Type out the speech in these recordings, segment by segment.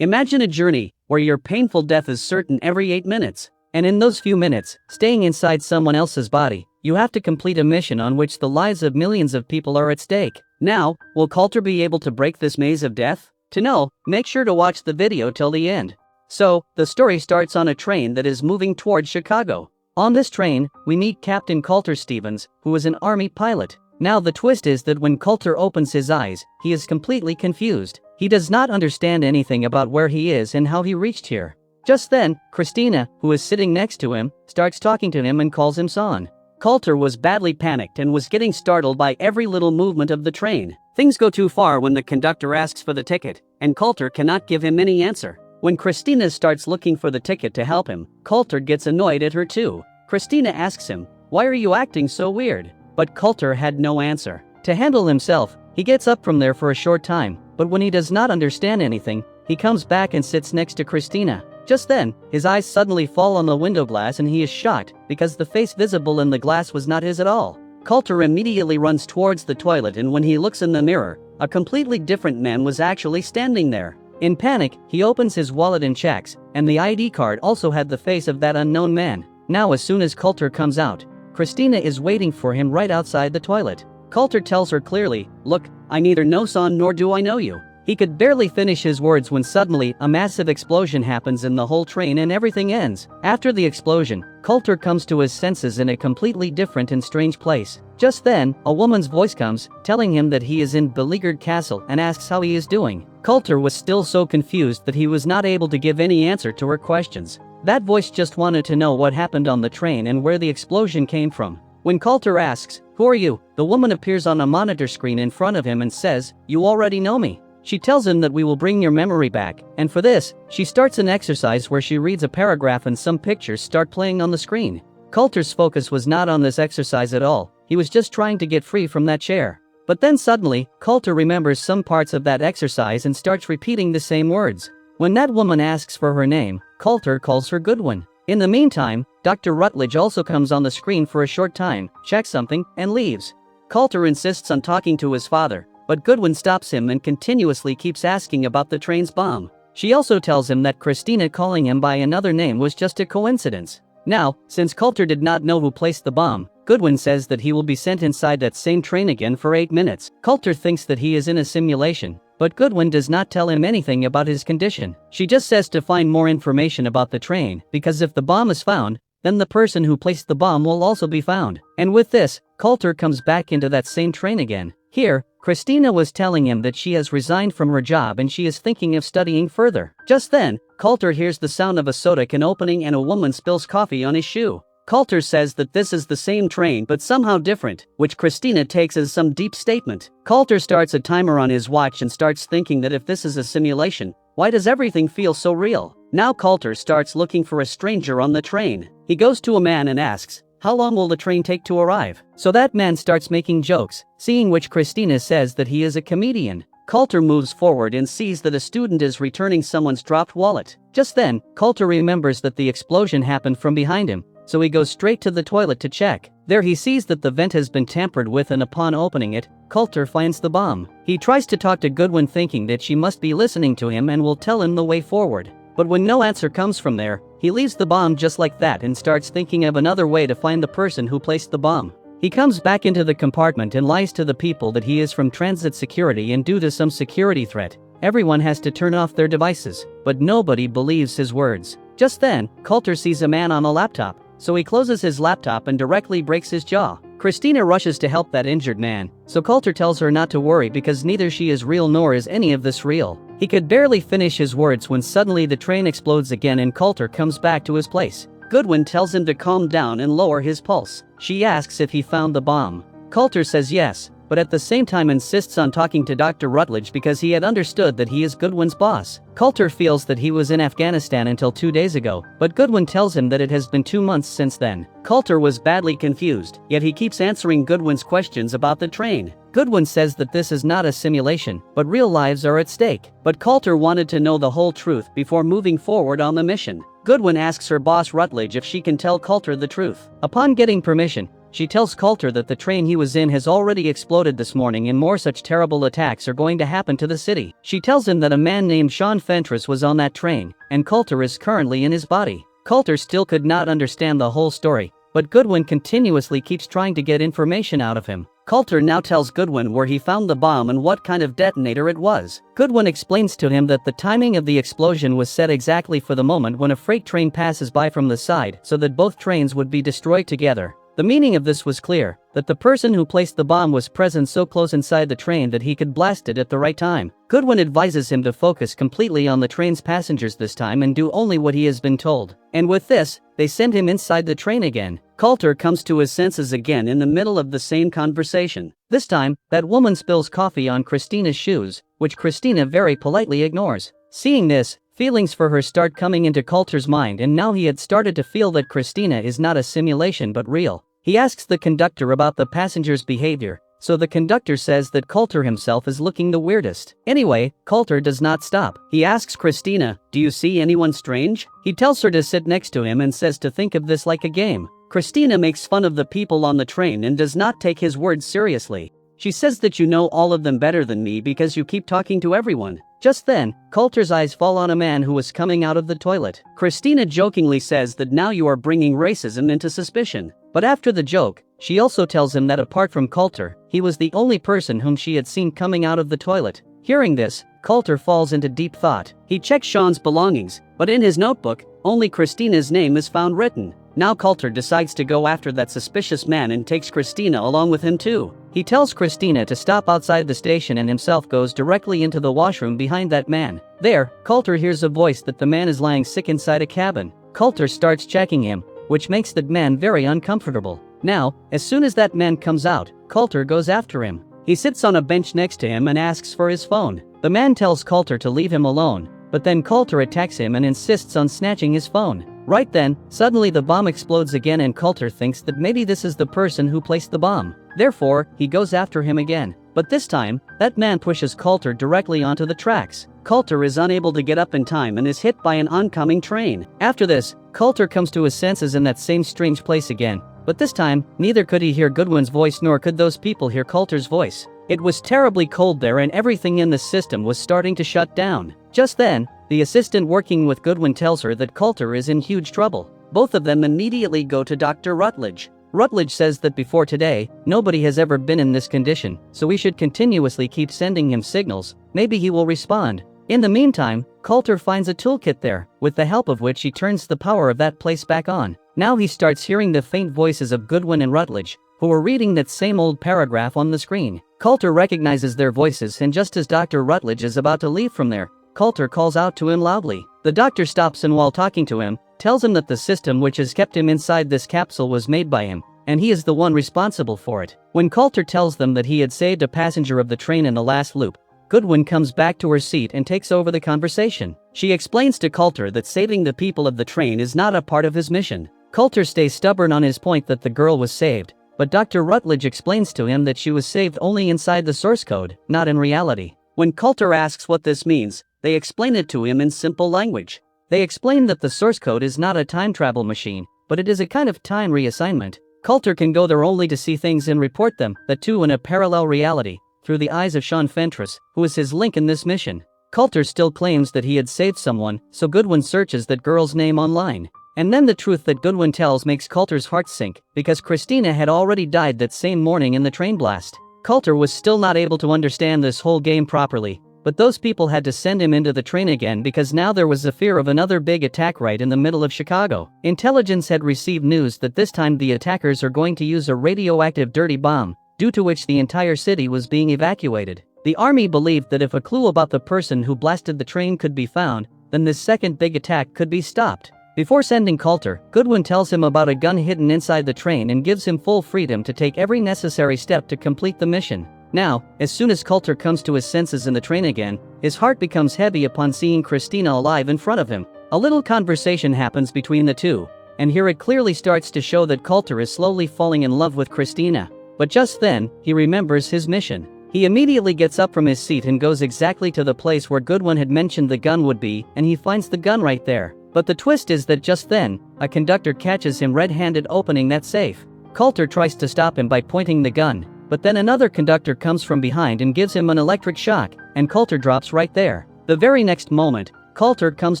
Imagine a journey where your painful death is certain every 8 minutes. And in those few minutes, staying inside someone else's body, you have to complete a mission on which the lives of millions of people are at stake. Now, will Colter be able to break this maze of death? To know, make sure to watch the video till the end. So, the story starts on a train that is moving towards Chicago. On this train, we meet Captain Colter Stevens, who is an army pilot. Now the twist is that when Colter opens his eyes, he is completely confused. He does not understand anything about where he is and how he reached here. Just then, Christina, who is sitting next to him, starts talking to him and calls him son. Colter was badly panicked and was getting startled by every little movement of the train. Things go too far when the conductor asks for the ticket, and Colter cannot give him any answer. When Christina starts looking for the ticket to help him, Colter gets annoyed at her too. Christina asks him, "Why are you acting so weird?" But Colter had no answer. To handle himself, he gets up from there for a short time, but when he does not understand anything, he comes back and sits next to Christina. Just then, his eyes suddenly fall on the window glass and he is shocked because the face visible in the glass was not his at all. Colter immediately runs towards the toilet, and when he looks in the mirror, a completely different man was actually standing there. In panic, he opens his wallet and checks, and the ID card also had the face of that unknown man. Now as soon as Colter comes out, Christina is waiting for him right outside the toilet. Colter tells her clearly, "Look, I neither know son nor do I know you." He could barely finish his words when suddenly a massive explosion happens in the whole train and everything ends. After the explosion, Colter comes to his senses in a completely different and strange place. Just then, a woman's voice comes, telling him that he is in beleaguered castle and asks how he is doing. Colter was still so confused that he was not able to give any answer to her questions. That voice just wanted to know what happened on the train and where the explosion came from. When Colter asks, "Who are you?" the woman appears on a monitor screen in front of him and says, "You already know me." She tells him that we will bring your memory back, and for this, she starts an exercise where she reads a paragraph and some pictures start playing on the screen. Colter's focus was not on this exercise at all, he was just trying to get free from that chair. But then suddenly, Colter remembers some parts of that exercise and starts repeating the same words. When that woman asks for her name, Colter calls her Goodwin. In the meantime, Dr. Rutledge also comes on the screen for a short time, checks something, and leaves. Colter insists on talking to his father, but Goodwin stops him and continuously keeps asking about the train's bomb. She also tells him that Christina calling him by another name was just a coincidence. Now, since Colter did not know who placed the bomb, Goodwin says that he will be sent inside that same train again for 8 minutes. Colter thinks that he is in a simulation, but Goodwin does not tell him anything about his condition. She just says to find more information about the train, because if the bomb is found, then the person who placed the bomb will also be found. And with this, Colter comes back into that same train again. Here, Christina was telling him that she has resigned from her job and she is thinking of studying further. Just then, Colter hears the sound of a soda can opening and a woman spills coffee on his shoe. Colter says that this is the same train but somehow different, which Christina takes as some deep statement. Colter starts a timer on his watch and starts thinking that if this is a simulation, why does everything feel so real? Now Colter starts looking for a stranger on the train. He goes to a man and asks, "How long will the train take to arrive?" So that man starts making jokes, seeing which Christina says that he is a comedian. Colter moves forward and sees that a student is returning someone's dropped wallet. Just then, Colter remembers that the explosion happened from behind him, so he goes straight to the toilet to check. There he sees that the vent has been tampered with, and upon opening it, Colter finds the bomb. He tries to talk to Goodwin thinking that she must be listening to him and will tell him the way forward. But when no answer comes from there, he leaves the bomb just like that and starts thinking of another way to find the person who placed the bomb. He comes back into the compartment and lies to the people that he is from transit security, and due to some security threat, everyone has to turn off their devices, but nobody believes his words. Just then, Colter sees a man on a laptop, so he closes his laptop and directly breaks his jaw. Christina rushes to help that injured man, so Colter tells her not to worry because neither she is real nor is any of this real. He could barely finish his words when suddenly the train explodes again and Colter comes back to his place. Goodwin tells him to calm down and lower his pulse. She asks if he found the bomb. Colter says yes, but at the same time insists on talking to Dr. Rutledge because he had understood that he is Goodwin's boss. Colter feels that he was in Afghanistan until 2 days ago, but Goodwin tells him that it has been 2 months since then. Colter was badly confused, yet he keeps answering Goodwin's questions about the train. Goodwin says that this is not a simulation, but real lives are at stake. But Colter wanted to know the whole truth before moving forward on the mission. Goodwin asks her boss Rutledge if she can tell Colter the truth. Upon getting permission, she tells Colter that the train he was in has already exploded this morning and more such terrible attacks are going to happen to the city. She tells him that a man named Sean Fentress was on that train, and Colter is currently in his body. Colter still could not understand the whole story, but Goodwin continuously keeps trying to get information out of him. Colter now tells Goodwin where he found the bomb and what kind of detonator it was. Goodwin explains to him that the timing of the explosion was set exactly for the moment when a freight train passes by from the side so that both trains would be destroyed together. The meaning of this was clear, that the person who placed the bomb was present so close inside the train that he could blast it at the right time. Goodwin advises him to focus completely on the train's passengers this time and do only what he has been told. And with this, they send him inside the train again. Colter comes to his senses again in the middle of the same conversation. This time, that woman spills coffee on Christina's shoes, which Christina very politely ignores. Seeing this, feelings for her start coming into Colter's mind, and now he had started to feel that Christina is not a simulation but real. He asks the conductor about the passenger's behavior, so the conductor says that Colter himself is looking the weirdest. Anyway, Colter does not stop. He asks Christina, "Do you see anyone strange?" He tells her to sit next to him and says to think of this like a game. Christina makes fun of the people on the train and does not take his words seriously. She says that you know all of them better than me because you keep talking to everyone. Just then, Colter's eyes fall on a man who was coming out of the toilet. Christina jokingly says that now you are bringing racism into suspicion. But after the joke, she also tells him that apart from Colter, he was the only person whom she had seen coming out of the toilet. Hearing this, Colter falls into deep thought. He checks Sean's belongings, but in his notebook, only Christina's name is found written. Now Colter decides to go after that suspicious man and takes Christina along with him too. He tells Christina to stop outside the station and himself goes directly into the washroom behind that man. There, Colter hears a voice that the man is lying sick inside a cabin. Colter starts checking him, which makes that man very uncomfortable. Now, as soon as that man comes out, Colter goes after him. He sits on a bench next to him and asks for his phone. The man tells Colter to leave him alone, but then Colter attacks him and insists on snatching his phone. Right then, suddenly the bomb explodes again and Colter thinks that maybe this is the person who placed the bomb. Therefore, he goes after him again. But this time, that man pushes Colter directly onto the tracks. Colter is unable to get up in time and is hit by an oncoming train. After this, Colter comes to his senses in that same strange place again. But this time, neither could he hear Goodwin's voice nor could those people hear Colter's voice. It was terribly cold there and everything in the system was starting to shut down. Just then, the assistant working with Goodwin tells her that Colter is in huge trouble. Both of them immediately go to Dr. Rutledge. Rutledge says that before today, nobody has ever been in this condition, so we should continuously keep sending him signals, maybe he will respond. In the meantime, Colter finds a toolkit there, with the help of which he turns the power of that place back on. Now he starts hearing the faint voices of Goodwin and Rutledge, who are reading that same old paragraph on the screen. Colter recognizes their voices and just as Dr. Rutledge is about to leave from there, Colter calls out to him loudly. The doctor stops and while talking to him, tells him that the system which has kept him inside this capsule was made by him, and he is the one responsible for it. When Colter tells them that he had saved a passenger of the train in the last loop, Goodwin comes back to her seat and takes over the conversation. She explains to Colter that saving the people of the train is not a part of his mission. Colter stays stubborn on his point that the girl was saved, but Dr. Rutledge explains to him that she was saved only inside the source code, not in reality. When Colter asks what this means, they explain it to him in simple language. They explain that the source code is not a time travel machine, but it is a kind of time reassignment. Colter can go there only to see things and report them, that too in a parallel reality, through the eyes of Sean Fentress, who is his link in this mission. Colter still claims that he had saved someone, so Goodwin searches that girl's name online. And then the truth that Goodwin tells makes Colter's heart sink, because Christina had already died that same morning in the train blast. Colter was still not able to understand this whole game properly, but those people had to send him into the train again because now there was the fear of another big attack right in the middle of Chicago. Intelligence had received news that this time the attackers are going to use a radioactive dirty bomb, due to which the entire city was being evacuated. The army believed that if a clue about the person who blasted the train could be found, then this second big attack could be stopped. Before sending Colter, Goodwin tells him about a gun hidden inside the train and gives him full freedom to take every necessary step to complete the mission. Now, as soon as Colter comes to his senses in the train again, his heart becomes heavy upon seeing Christina alive in front of him. A little conversation happens between the two, and here it clearly starts to show that Colter is slowly falling in love with Christina. But just then, he remembers his mission. He immediately gets up from his seat and goes exactly to the place where Goodwin had mentioned the gun would be, and he finds the gun right there. But the twist is that just then, a conductor catches him red-handed opening that safe. Colter tries to stop him by pointing the gun, but then another conductor comes from behind and gives him an electric shock, and Colter drops right there. The very next moment, Colter comes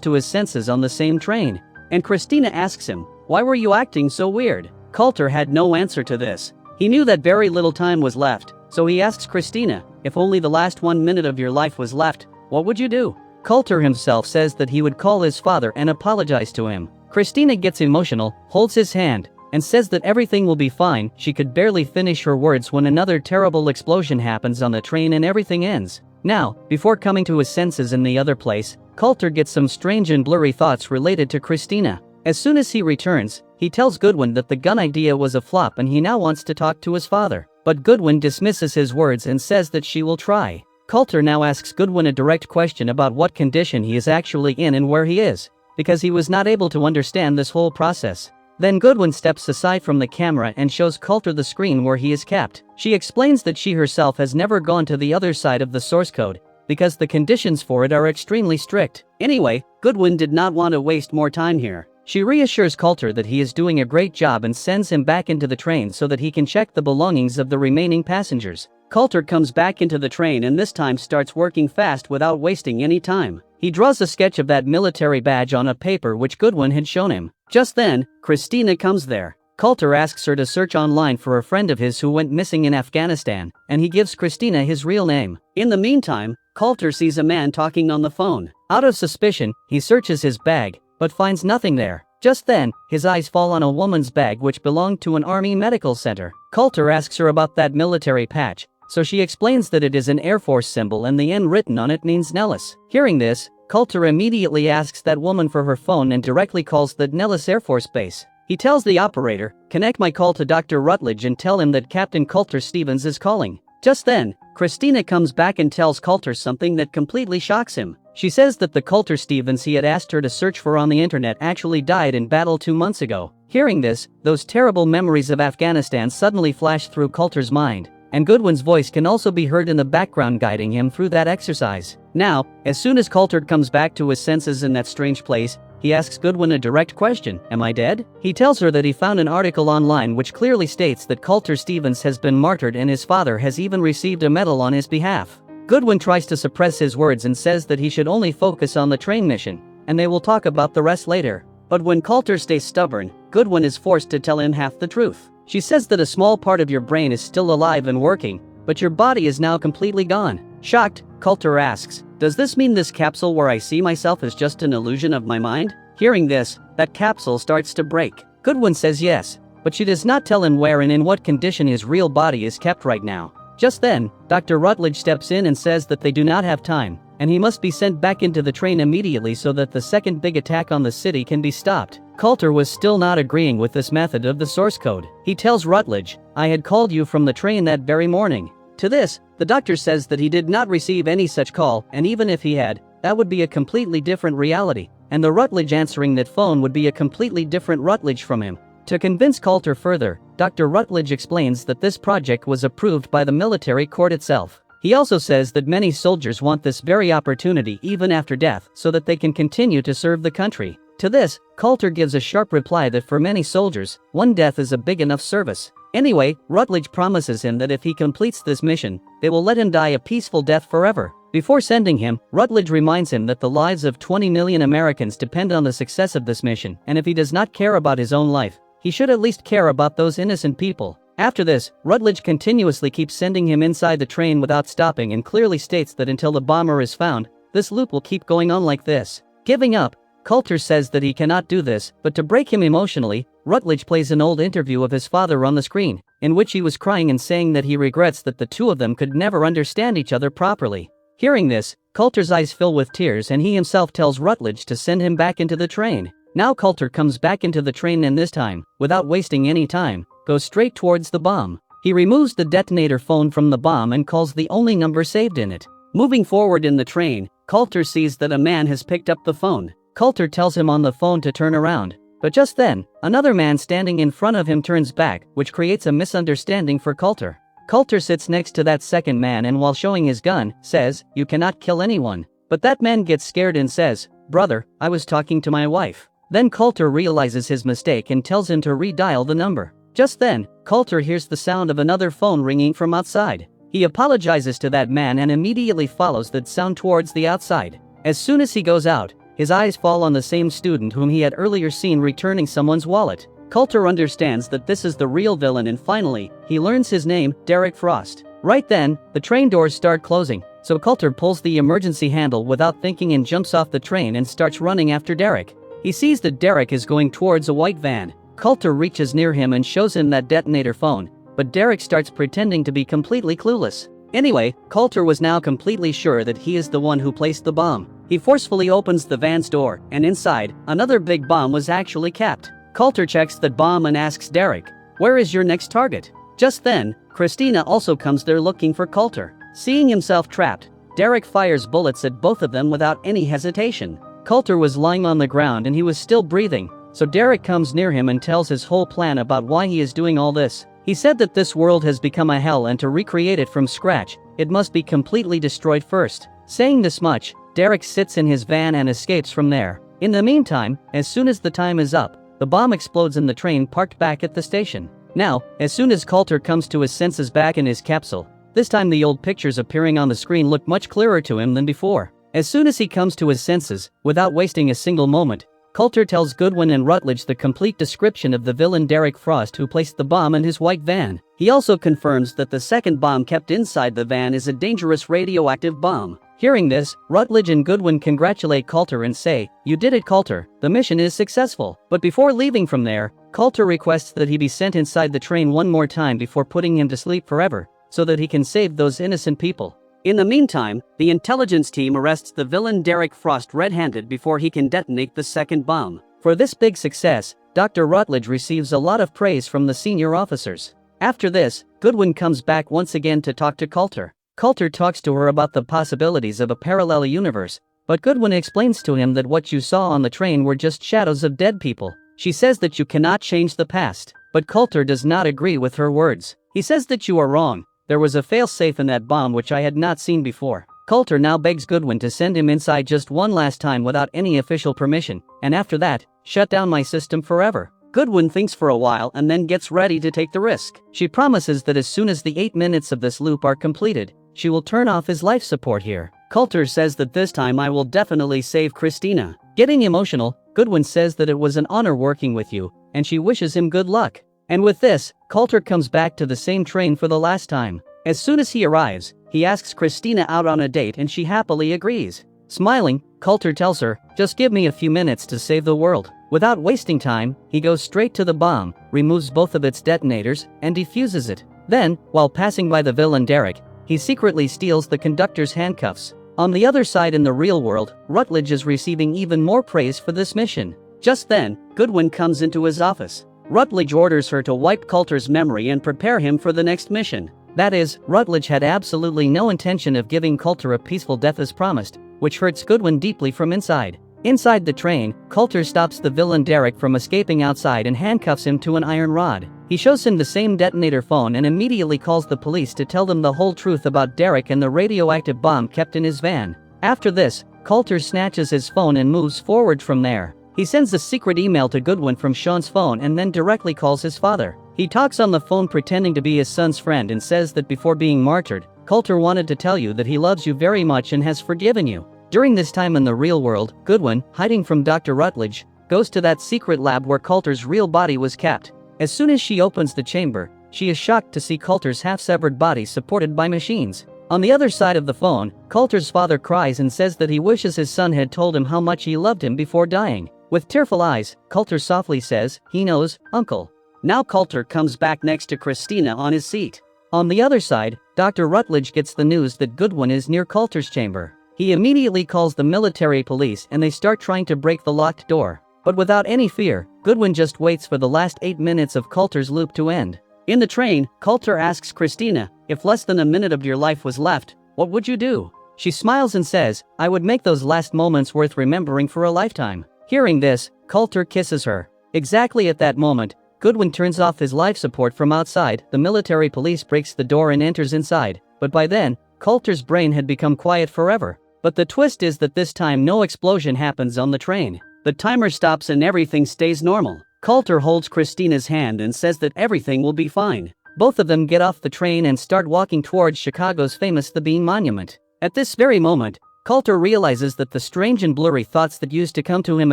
to his senses on the same train, and Christina asks him, "Why were you acting so weird?" Colter had no answer to this. He knew that very little time was left, so he asks Christina, "If only the last 1 minute of your life was left, what would you do?" Colter himself says that he would call his father and apologize to him. Christina gets emotional, holds his hand, and says that everything will be fine. She could barely finish her words when another terrible explosion happens on the train and everything ends. Now, before coming to his senses in the other place, Colter gets some strange and blurry thoughts related to Christina. As soon as he returns, he tells Goodwin that the gun idea was a flop and he now wants to talk to his father. But Goodwin dismisses his words and says that she will try. Colter now asks Goodwin a direct question about what condition he is actually in and where he is, because he was not able to understand this whole process. Then Goodwin steps aside from the camera and shows Colter the screen where he is kept. She explains that she herself has never gone to the other side of the source code, because the conditions for it are extremely strict. Anyway, Goodwin did not want to waste more time here. She reassures Colter that he is doing a great job and sends him back into the train so that he can check the belongings of the remaining passengers. Colter comes back into the train and this time starts working fast without wasting any time. He draws a sketch of that military badge on a paper which Goodwin had shown him. Just then, Christina comes there. Colter asks her to search online for a friend of his who went missing in Afghanistan, and he gives Christina his real name. In the meantime, Colter sees a man talking on the phone. Out of suspicion, he searches his bag, but finds nothing there. Just then, his eyes fall on a woman's bag which belonged to an army medical center. Colter asks her about that military patch, so she explains that it is an Air Force symbol and the N written on it means Nellis. Hearing this, Colter immediately asks that woman for her phone and directly calls the Nellis Air Force Base. He tells the operator, "Connect my call to Dr. Rutledge and tell him that Captain Colter Stevens is calling." Just then, Christina comes back and tells Colter something that completely shocks him. She says that the Colter Stevens he had asked her to search for on the internet actually died in battle 2 months ago. Hearing this, those terrible memories of Afghanistan suddenly flash through Colter's mind, and Goodwin's voice can also be heard in the background guiding him through that exercise. Now, as soon as Colter comes back to his senses in that strange place, he asks Goodwin a direct question, "Am I dead?" He tells her that he found an article online which clearly states that Colter Stevens has been martyred and his father has even received a medal on his behalf. Goodwin tries to suppress his words and says that he should only focus on the train mission, and they will talk about the rest later. But when Colter stays stubborn, Goodwin is forced to tell him half the truth. She says that a small part of your brain is still alive and working, but your body is now completely gone. Shocked, Colter asks, "Does this mean this capsule where I see myself is just an illusion of my mind?" Hearing this, that capsule starts to break. Goodwin says yes, but she does not tell him where and in what condition his real body is kept right now. Just then, Dr. Rutledge steps in and says that they do not have time, and he must be sent back into the train immediately so that the second big attack on the city can be stopped. Colter was still not agreeing with this method of the source code. He tells Rutledge, "I had called you from the train that very morning." To this, the doctor says that he did not receive any such call, and even if he had, that would be a completely different reality, and the Rutledge answering that phone would be a completely different Rutledge from him. To convince Colter further, Dr. Rutledge explains that this project was approved by the military court itself. He also says that many soldiers want this very opportunity even after death so that they can continue to serve the country. To this, Colter gives a sharp reply that for many soldiers, one death is a big enough service. Anyway, Rutledge promises him that if he completes this mission, they will let him die a peaceful death forever. Before sending him, Rutledge reminds him that the lives of 20 million Americans depend on the success of this mission, and if he does not care about his own life, he should at least care about those innocent people. After this, Rutledge continuously keeps sending him inside the train without stopping and clearly states that until the bomber is found, this loop will keep going on like this. Giving up, Colter says that he cannot do this, but to break him emotionally, Rutledge plays an old interview of his father on the screen, in which he was crying and saying that he regrets that the two of them could never understand each other properly. Hearing this, Colter's eyes fill with tears and he himself tells Rutledge to send him back into the train. Now Colter comes back into the train and this time, without wasting any time, goes straight towards the bomb. He removes the detonator phone from the bomb and calls the only number saved in it. Moving forward in the train, Colter sees that a man has picked up the phone. Colter tells him on the phone to turn around, but just then, another man standing in front of him turns back, which creates a misunderstanding for Colter. Colter sits next to that second man and while showing his gun, says, "You cannot kill anyone." But that man gets scared and says, "Brother, I was talking to my wife." Then Colter realizes his mistake and tells him to redial the number. Just then, Colter hears the sound of another phone ringing from outside. He apologizes to that man and immediately follows that sound towards the outside. As soon as he goes out, his eyes fall on the same student whom he had earlier seen returning someone's wallet. Colter understands that this is the real villain, and finally, he learns his name, Derek Frost. Right then, the train doors start closing, so Colter pulls the emergency handle without thinking and jumps off the train and starts running after Derek. He sees that Derek is going towards a white van. Colter reaches near him and shows him that detonator phone, but Derek starts pretending to be completely clueless. Anyway, Colter was now completely sure that he is the one who placed the bomb. He forcefully opens the van's door, and inside, another big bomb was actually kept. Colter checks that bomb and asks Derek, "Where is your next target?" Just then, Christina also comes there looking for Colter. Seeing himself trapped, Derek fires bullets at both of them without any hesitation. Colter was lying on the ground and he was still breathing, so Derek comes near him and tells his whole plan about why he is doing all this. He said that this world has become a hell, and to recreate it from scratch, it must be completely destroyed first. Saying this much, Derek sits in his van and escapes from there. In the meantime, as soon as the time is up, the bomb explodes in the train parked back at the station. Now, as soon as Colter comes to his senses back in his capsule, this time the old pictures appearing on the screen look much clearer to him than before. As soon as he comes to his senses, without wasting a single moment, Colter tells Goodwin and Rutledge the complete description of the villain Derek Frost who placed the bomb in his white van. He also confirms that the second bomb kept inside the van is a dangerous radioactive bomb. Hearing this, Rutledge and Goodwin congratulate Colter and say, "You did it, Colter, the mission is successful." But before leaving from there, Colter requests that he be sent inside the train one more time before putting him to sleep forever, so that he can save those innocent people. In the meantime, the intelligence team arrests the villain Derek Frost red-handed before he can detonate the second bomb. For this big success, Dr. Rutledge receives a lot of praise from the senior officers. After this, Goodwin comes back once again to talk to Colter. Colter talks to her about the possibilities of a parallel universe, but Goodwin explains to him that what you saw on the train were just shadows of dead people. She says that you cannot change the past, but Colter does not agree with her words. He says that you are wrong. There was a failsafe in that bomb which I had not seen before. Colter now begs Goodwin to send him inside just one last time without any official permission, and after that, shut down my system forever. Goodwin thinks for a while and then gets ready to take the risk. She promises that as soon as the 8 minutes of this loop are completed, she will turn off his life support here. Colter says that this time I will definitely save Christina. Getting emotional, Goodwin says that it was an honor working with you, and she wishes him good luck. And with this, Colter comes back to the same train for the last time. As soon as he arrives, he asks Christina out on a date and she happily agrees. Smiling, Colter tells her, "Just give me a few minutes to save the world." Without wasting time, he goes straight to the bomb, removes both of its detonators, and defuses it. Then, while passing by the villain Derek, he secretly steals the conductor's handcuffs. On the other side in the real world, Rutledge is receiving even more praise for this mission. Just then, Goodwin comes into his office. Rutledge orders her to wipe Colter's memory and prepare him for the next mission. That is, Rutledge had absolutely no intention of giving Colter a peaceful death as promised, which hurts Goodwin deeply from inside. Inside the train, Colter stops the villain Derek from escaping outside and handcuffs him to an iron rod. He shows him the same detonator phone and immediately calls the police to tell them the whole truth about Derek and the radioactive bomb kept in his van. After this, Colter snatches his phone and moves forward from there. He sends a secret email to Goodwin from Sean's phone and then directly calls his father. He talks on the phone pretending to be his son's friend and says that before being martyred, Colter wanted to tell you that he loves you very much and has forgiven you. During this time in the real world, Goodwin, hiding from Dr. Rutledge, goes to that secret lab where Colter's real body was kept. As soon as she opens the chamber, she is shocked to see Colter's half-severed body supported by machines. On the other side of the phone, Colter's father cries and says that he wishes his son had told him how much he loved him before dying. With tearful eyes, Colter softly says, "He knows, Uncle." Now Colter comes back next to Christina on his seat. On the other side, Dr. Rutledge gets the news that Goodwin is near Colter's chamber. He immediately calls the military police and they start trying to break the locked door. But without any fear, Goodwin just waits for the last 8 minutes of Colter's loop to end. In the train, Colter asks Christina, "If less than a minute of your life was left, what would you do?" She smiles and says, "I would make those last moments worth remembering for a lifetime." Hearing this, Colter kisses her. Exactly at that moment, Goodwin turns off his life support from outside. The military police breaks the door and enters inside, but by then, Colter's brain had become quiet forever. But the twist is that this time no explosion happens on the train. The timer stops and everything stays normal. Colter holds Christina's hand and says that everything will be fine. Both of them get off the train and start walking towards Chicago's famous The Bean Monument. At this very moment, Colter realizes that the strange and blurry thoughts that used to come to him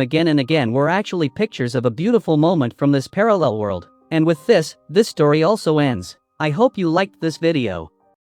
again and again were actually pictures of a beautiful moment from this parallel world. And with this story also ends. I hope you liked this video.